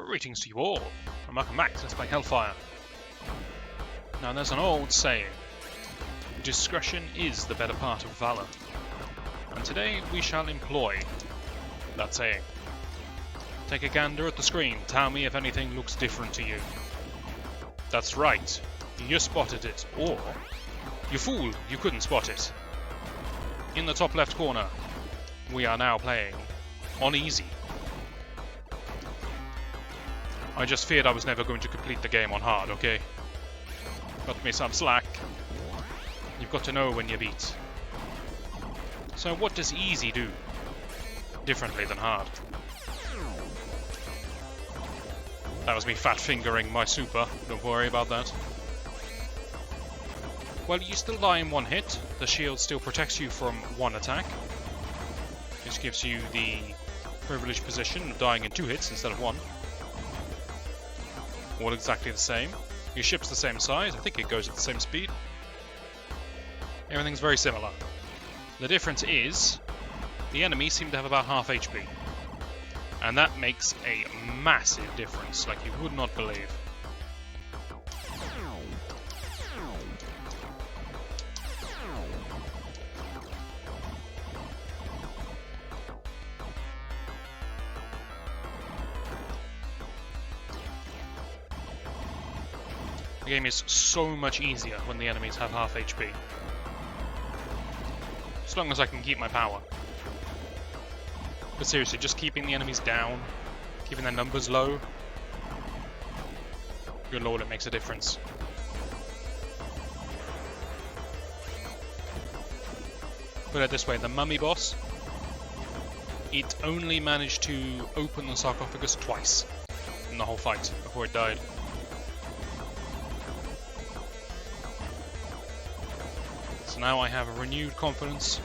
Greetings to you all, and welcome back to Let's Play Hellfire. Now there's an old saying, discretion is the better part of valour, and today we shall employ that saying. Take a gander at the screen, tell me if anything looks different to you. That's right, you spotted it, or you fool, you couldn't spot it. In the top left corner, we are now playing on easy. I just feared I was never going to complete the game on hard, okay? Got me some slack. You've got to know when you beat. So what does easy do differently than hard? That was me fat fingering my super, don't worry about that. Well, you still die in one hit. The shield still protects you from one attack, which gives you the privileged position of dying in 2 hits instead of 1. All exactly the same. Your ship's the same size, I think it goes at the same speed. Everything's very similar. The difference is, the enemies seem to have about half HP. And that makes a massive difference, like you would not believe. The game is so much easier when the enemies have half HP. As long as I can keep my power. But seriously, just keeping the enemies down, keeping their numbers low, good lord, it makes a difference. Put it this way, the mummy boss, it only managed to open the sarcophagus twice in the whole fight before it died. So now I have a renewed confidence.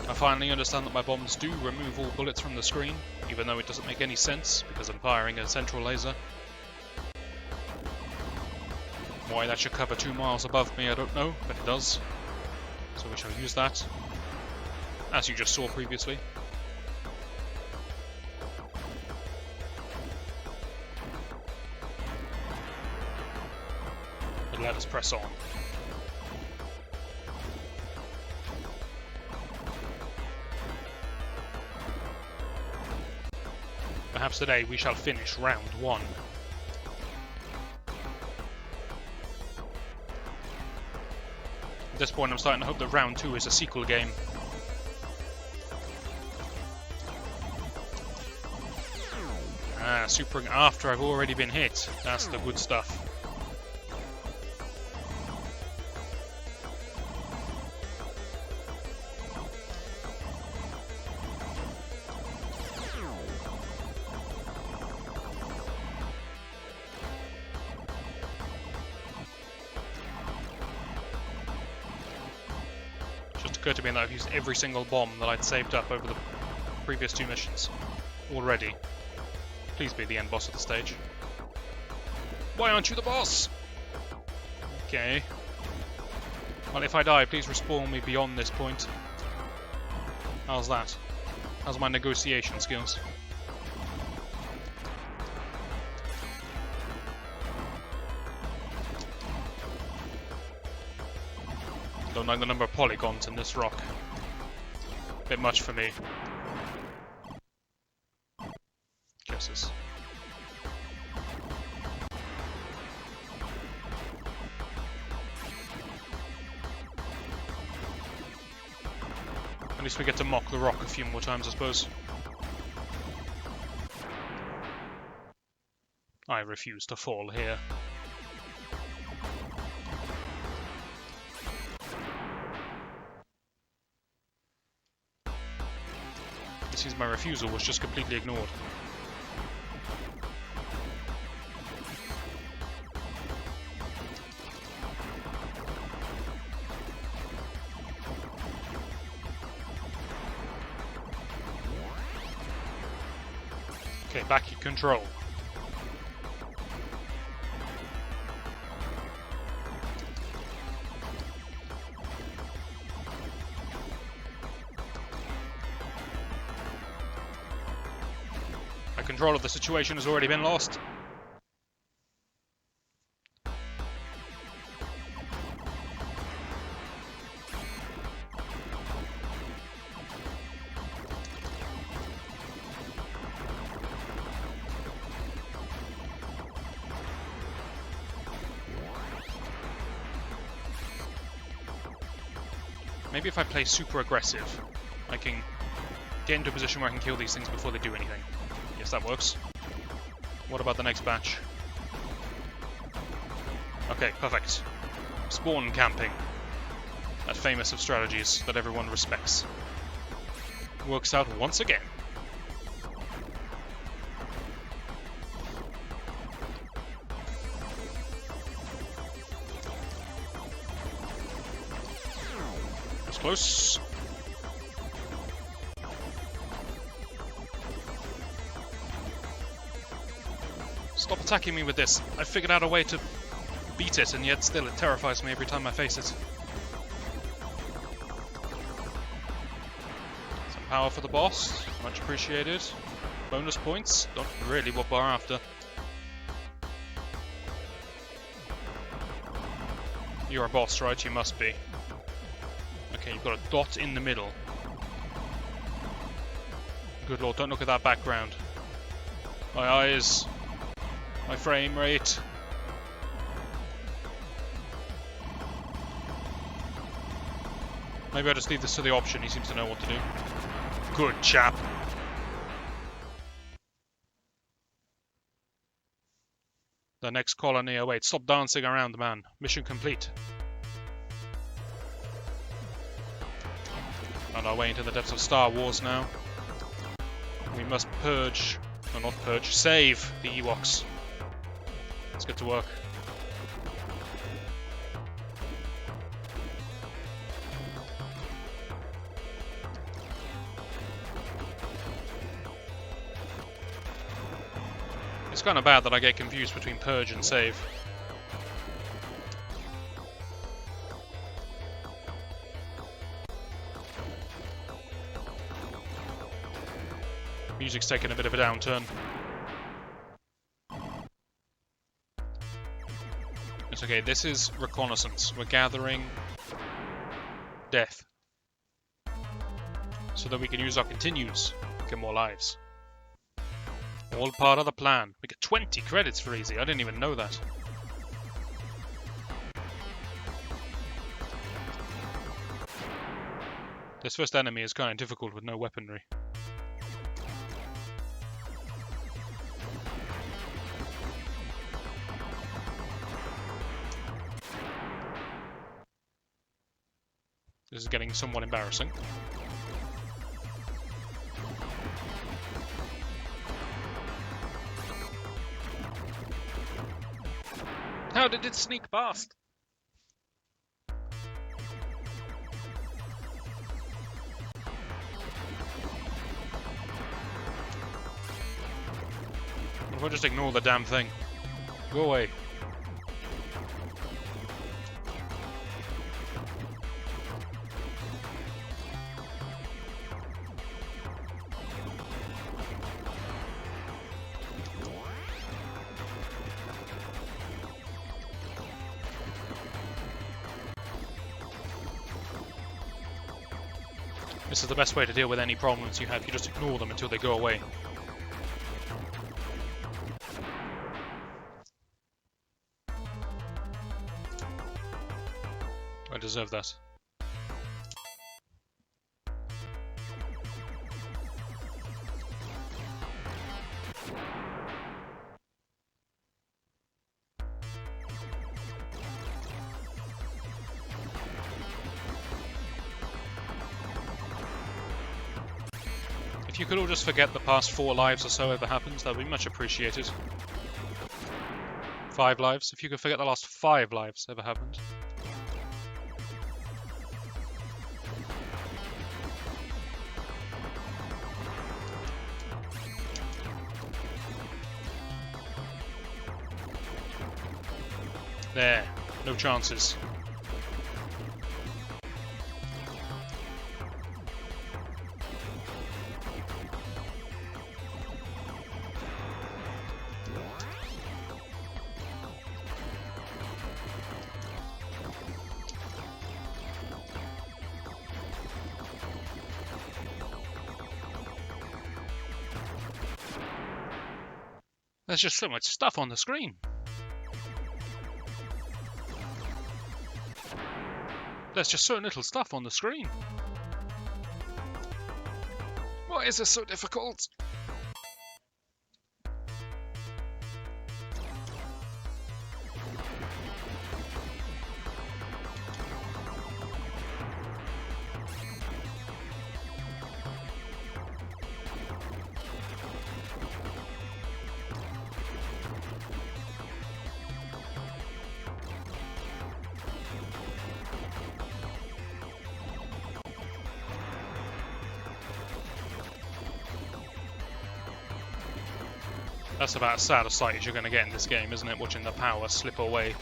I finally understand that my bombs do remove all bullets from the screen, even though it doesn't make any sense because I'm firing a central laser. Why that should cover 2 miles above me, I don't know, but it does. So we shall use that, as you just saw previously. But let us press on. Perhaps today we shall finish round 1. At this point I'm starting to hope that round 2 is a sequel game. Ah, supering after I've already been hit. That's the good stuff. Occurred to me that I've used every single bomb that I'd saved up over the previous 2 missions already. Please be the end boss of the stage. Why aren't you the boss? Okay. Well, if I die, please respawn me beyond this point. How's that? How's my negotiation skills? Don't like the number of polygons in this rock. Bit much for me. Kisses. At least we get to mock the rock a few more times, I suppose. I refuse to fall here. Seems my refusal was just completely ignored. Okay, back in control. control of the situation has already been lost. Maybe if I play super aggressive, I can get into a position where I can kill these things before they do anything. Yes, that works. What about the next batch? Okay, perfect. Spawn camping. That famous of strategies that everyone respects. Works out once again. That's close. Stop attacking me with this. I figured out a way to beat it, and yet still it terrifies me every time I face it. Some power for the boss. Much appreciated. Bonus points. Not really what we're after. You're a boss, right? You must be. Okay, you've got a dot in the middle. Good lord, don't look at that background. My eyes. My frame rate. Maybe I'll just leave this to the option, he seems to know what to do. Good chap. The next colony awaits. Stop dancing around, man. Mission complete. On our way into the depths of Star Wars now. We must purge, or not purge, save the Ewoks. Let's get to work. It's kind of bad that I get confused between purge and save. Music's taken a bit of a downturn. It's okay, this is reconnaissance. We're gathering death. So that we can use our continues to get more lives. All part of the plan. We get 20 credits for easy. I didn't even know that. This first enemy is kind of difficult with no weaponry. This is getting somewhat embarrassing. How did it sneak past? What if I just ignore the damn thing? Go away. This is the best way to deal with any problems you have. You just ignore them until they go away. I deserve that. If you could all just forget the past 4 lives or so ever happens, that would be much appreciated. 5 lives. If you could forget the last 5 lives ever happened. There. No chances. There's just so much stuff on the screen. There's just so little stuff on the screen. Why is this so difficult? That's about as sad a sight as you're going to get in this game, isn't it? Watching the power slip away.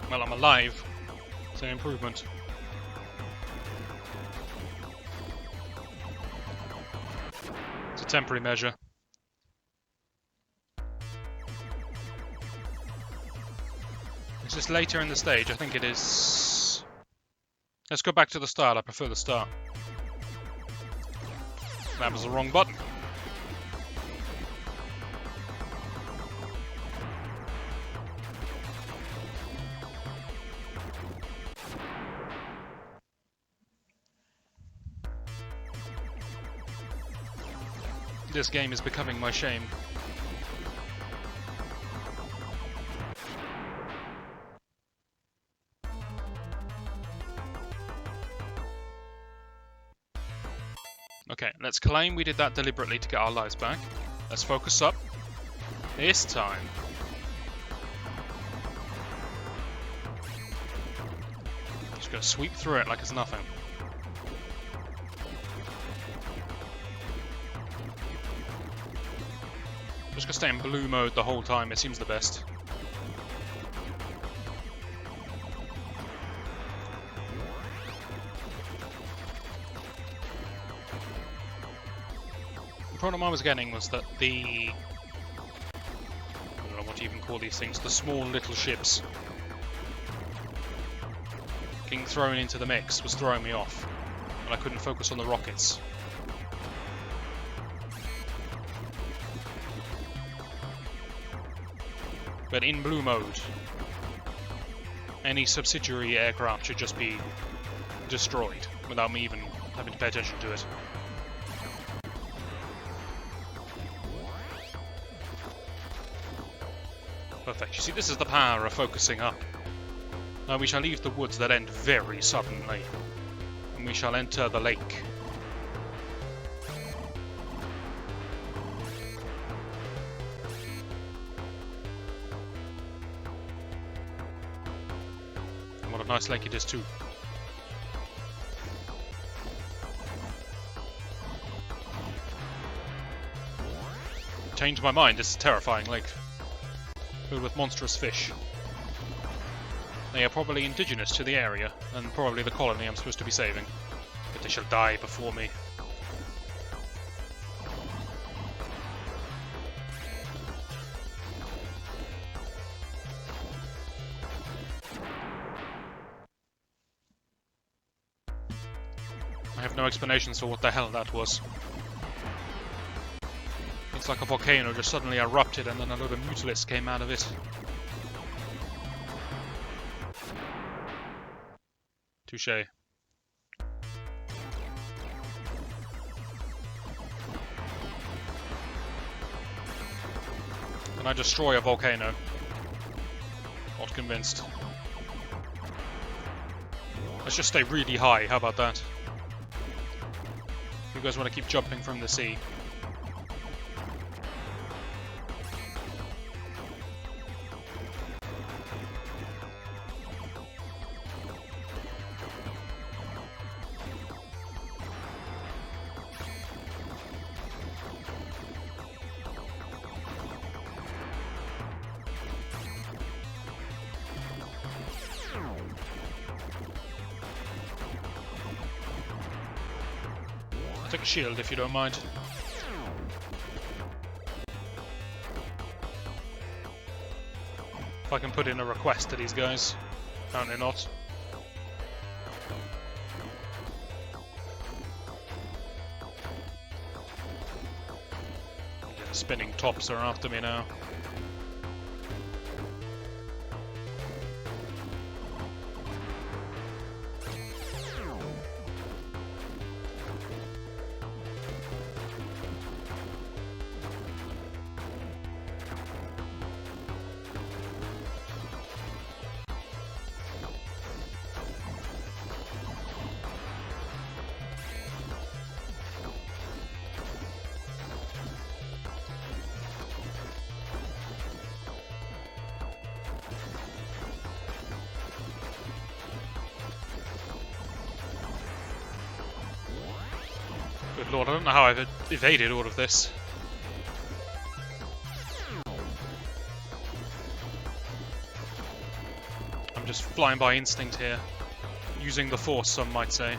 Well, I'm alive. It's an improvement. Temporary measure. Is this later in the stage? I think it is. Let's go back to the start. I prefer the start. That was the wrong button. This game is becoming my shame. Okay, let's claim we did that deliberately to get our lives back. Let's focus up. This time. Just gonna sweep through it like it's nothing. Just gonna stay in blue mode the whole time, it seems the best. The problem I was getting was that I don't know what you even call these things, the small little ships getting thrown into the mix was throwing me off, and I couldn't focus on the rockets. But in blue mode, any subsidiary aircraft should just be destroyed without me even having to pay attention to it. Perfect. You see, this is the power of focusing up. Now we shall leave the woods that end very suddenly, and we shall enter the lake. What a nice lake it is too. Changed my mind, it's a terrifying lake. Filled with monstrous fish. They are probably indigenous to the area, and probably the colony I'm supposed to be saving. But they shall die before me. I have no explanations for what the hell that was. It's like a volcano just suddenly erupted and then a load of mutalisks came out of it. Touché. Can I destroy a volcano? Not convinced. Let's just stay really high, how about that? You guys want to keep jumping from the sea. Take a shield if you don't mind. If I can put in a request to these guys. Apparently not. The spinning tops are after me now. Good lord, I don't know how I've evaded all of this. I'm just flying by instinct here. Using the force, some might say.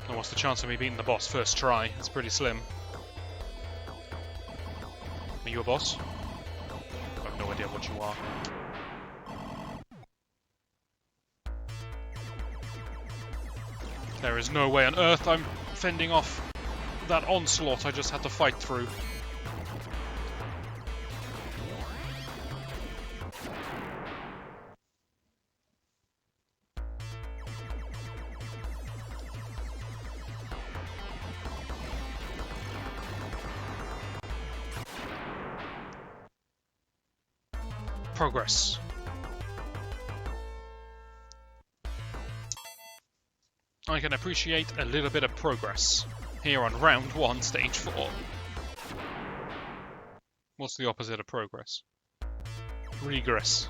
And what's the chance of me beating the boss first try? It's pretty slim. Are you a boss? I have no idea what you are. There is no way on earth I'm fending off that onslaught I just had to fight through. Progress. I can appreciate a little bit of progress here on round 1, stage 4. What's the opposite of progress? Regress.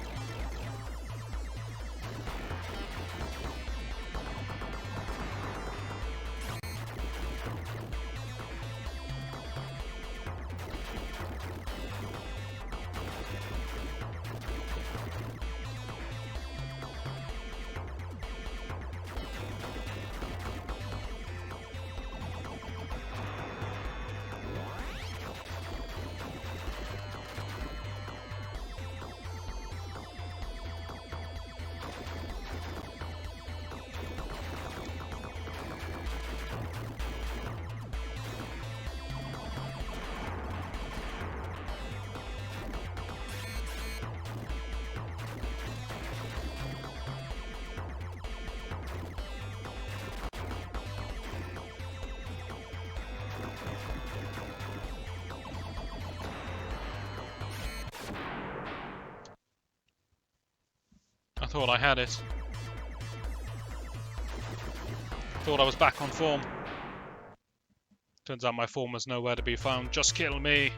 I thought I had it. Thought I was back on form. Turns out my form was nowhere to be found. Just kill me.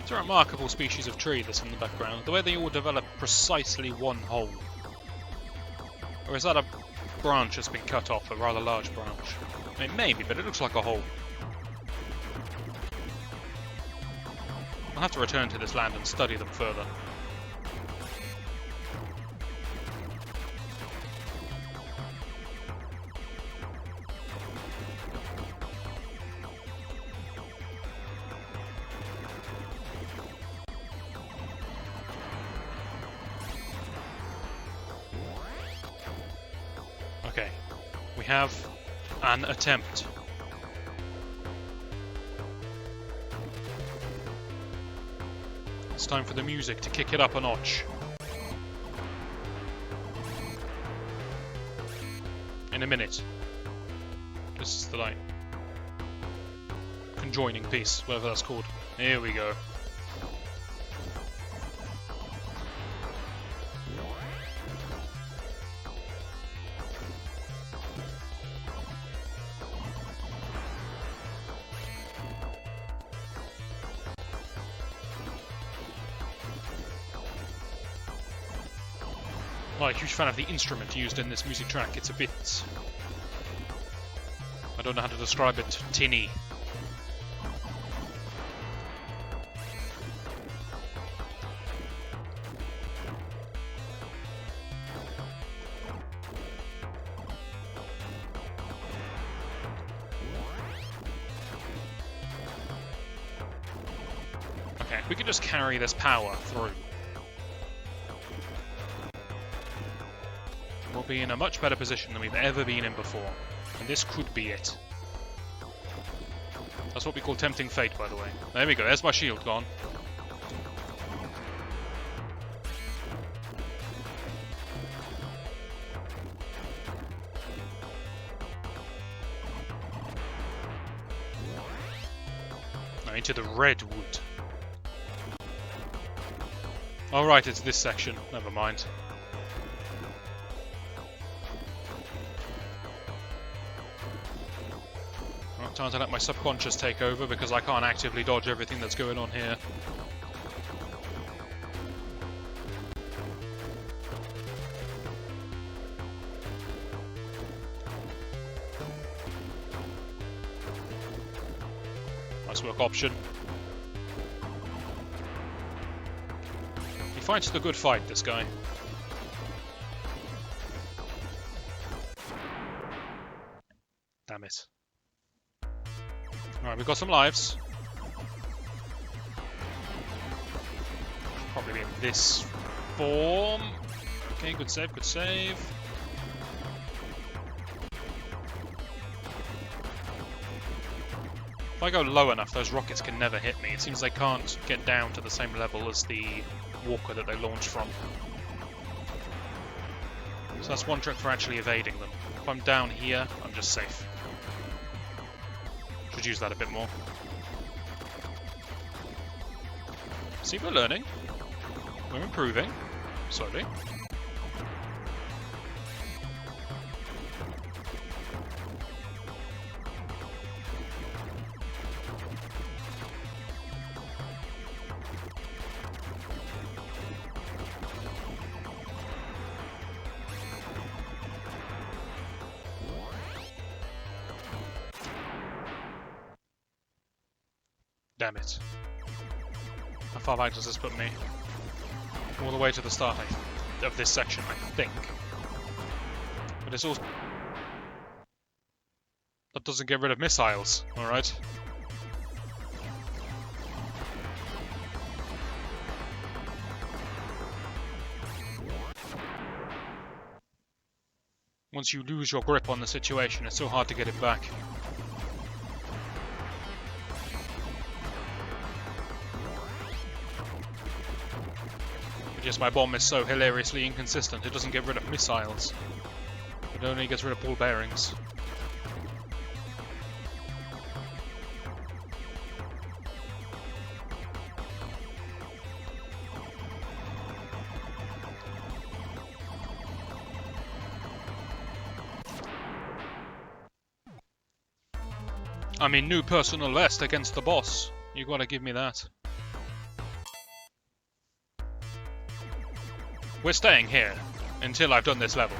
It's a remarkable species of tree that's in the background. The way they all develop precisely one hole. Or is that a branch that's been cut off, a rather large branch? I mean, maybe, but it looks like a hole. I'll have to return to this land and study them further. Okay, we have an attempt. It's time for the music to kick it up a notch. In a minute. This is the, like, conjoining piece, whatever that's called. Here we go. Not a huge fan of the instrument used in this music track. It's a bit... I don't know how to describe it. Tinny. Okay, we can just carry this power through. We'll be in a much better position than we've ever been in before. And this could be it. That's what we call tempting fate, by the way. There we go, there's my shield gone. Now into the redwood. Alright, it's this section. Never mind. Time to let my subconscious take over because I can't actively dodge everything that's going on here. Nice work, option. He fights the good fight, this guy. Damn it. Alright, we've got some lives. Probably be in this form. Okay, good save, good save. If I go low enough, those rockets can never hit me. It seems they can't get down to the same level as the walker that they launch from. So that's one trick for actually evading them. If I'm down here, I'm just safe. Should use that a bit more. See, we're learning. We're improving. Slowly. Damn it. How far back does this put me? All the way to the start of this section, I think. But it's also... That doesn't get rid of missiles, alright? Once you lose your grip on the situation, it's so hard to get it back. But yes, my bomb is so hilariously inconsistent, it doesn't get rid of missiles. It only gets rid of ball bearings. I mean, new personal best against the boss. You gotta give me that. We're staying here until I've done this level.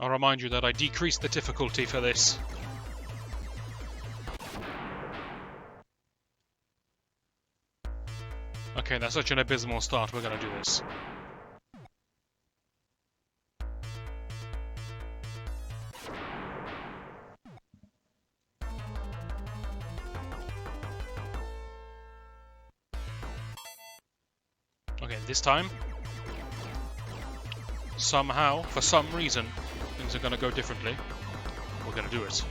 I'll remind you that I decreased the difficulty for this. Okay, Okay, that's such an abysmal start, we're gonna do this. Okay, this time, somehow, for some reason, things are gonna go differently. We're gonna do it.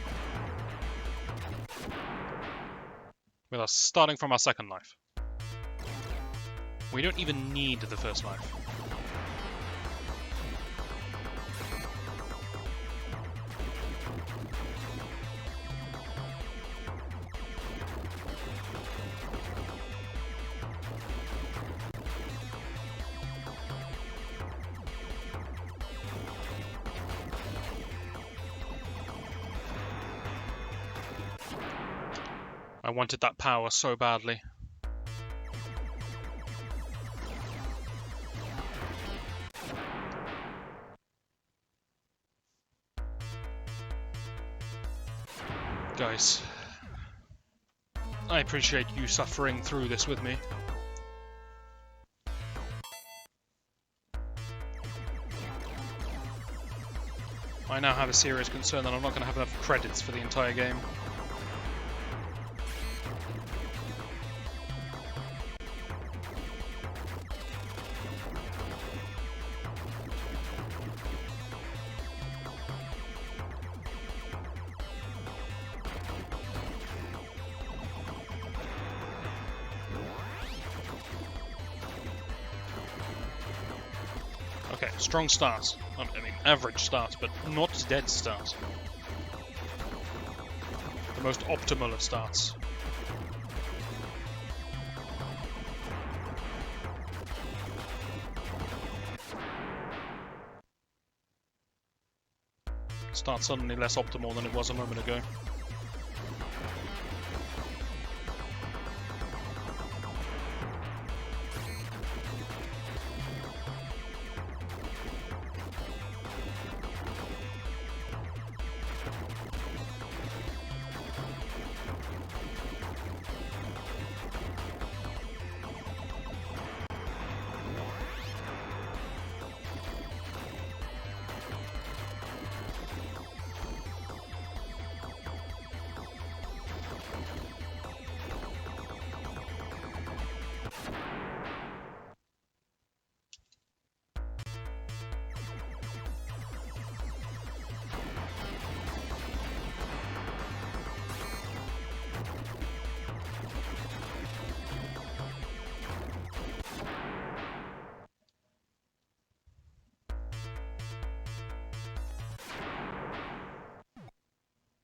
With us starting from our second life. We don't even need the first life. I wanted that power so badly. Guys, I appreciate you suffering through this with me. I now have a serious concern that I'm not going to have enough credits for the entire game. Okay, strong start. I mean, average start, but not dead start. The most optimal of starts. Start suddenly less optimal than it was a moment ago.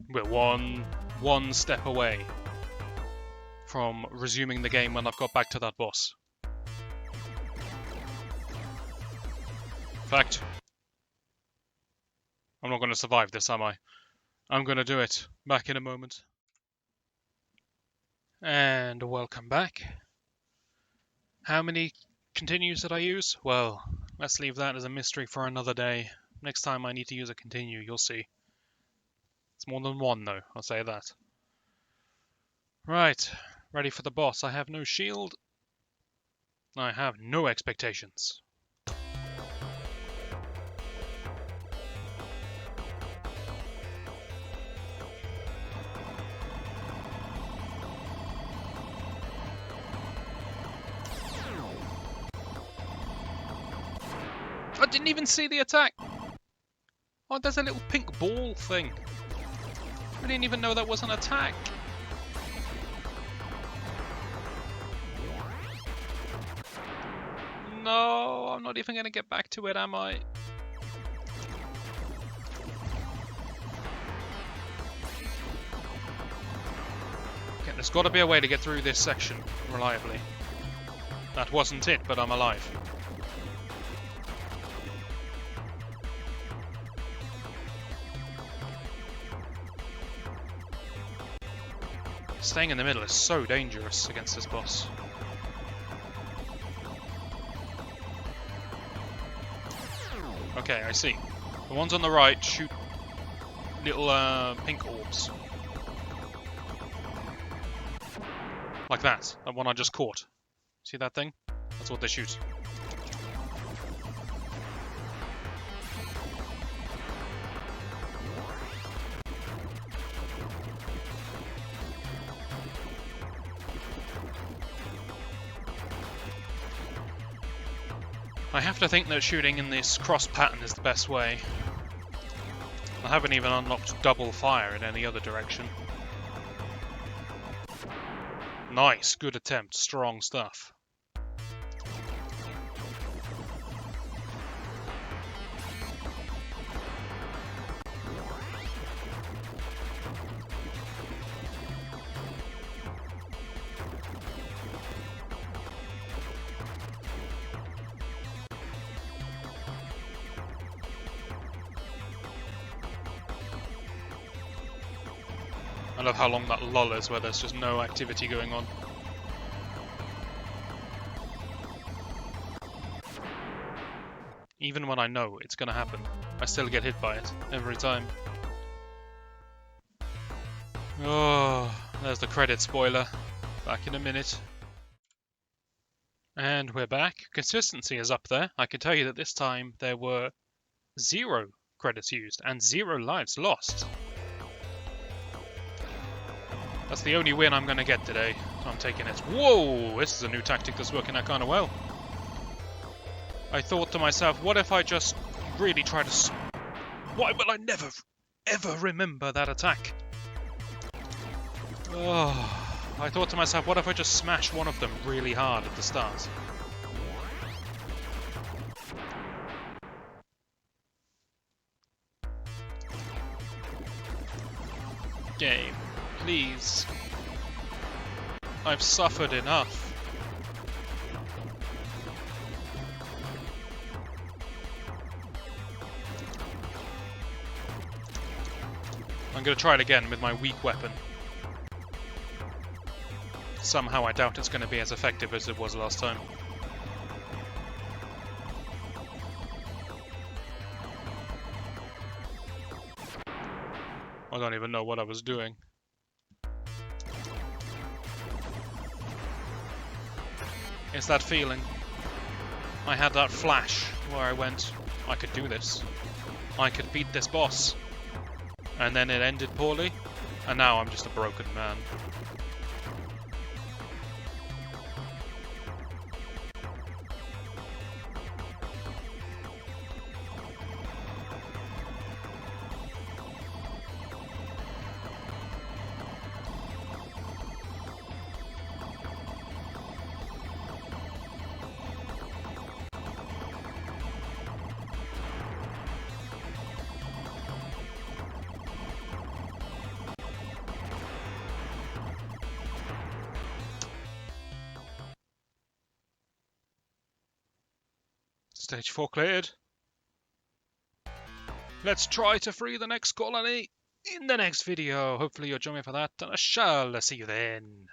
We're one step away from resuming the game when I've got back to that boss. In fact, I'm not going to survive this, am I? I'm going to do it. Back in a moment. And welcome back. How many continues did I use? Well, let's leave that as a mystery for another day. Next time I need to use a continue, you'll see. It's more than one, though, I'll say that. Right, ready for the boss. I have no shield. I have no expectations. I didn't even see the attack! Oh, there's a little pink ball thing. I didn't even know that was an attack. No, I'm not even going to get back to it, am I? Okay, there's got to be a way to get through this section reliably. That wasn't it, but I'm alive. Staying in the middle is so dangerous against this boss. Okay, I see. The ones on the right shoot little pink orbs. Like that. That one I just caught. See that thing? That's what they shoot. I have to think that shooting in this cross pattern is the best way. I haven't even unlocked double fire in any other direction. Nice, good attempt, strong stuff. I love how long that lull is where there's just no activity going on. Even when I know it's gonna happen, I still get hit by it every time. Oh, there's the credit spoiler. Back in a minute. And we're back. Consistency is up there. I can tell you that this time there were 0 credits used and 0 lives lost. That's the only win I'm going to get today, so I'm taking it. Whoa! This is a new tactic that's working out kind of well. I thought to myself, what if I just really try to... Why will I never, ever remember that attack? Oh, I thought to myself, what if I just smash one of them really hard at the start? Game. Please. I've suffered enough. I'm going to try it again with my weak weapon. Somehow I doubt it's going to be as effective as it was last time. I don't even know what I was doing. It's that feeling. I had that flash where I went, I could do this. I could beat this boss. And then it ended poorly, and now I'm just a broken man. Stage 4 cleared. Let's try to free the next colony in the next video. Hopefully you'll join me for that, and I shall see you then.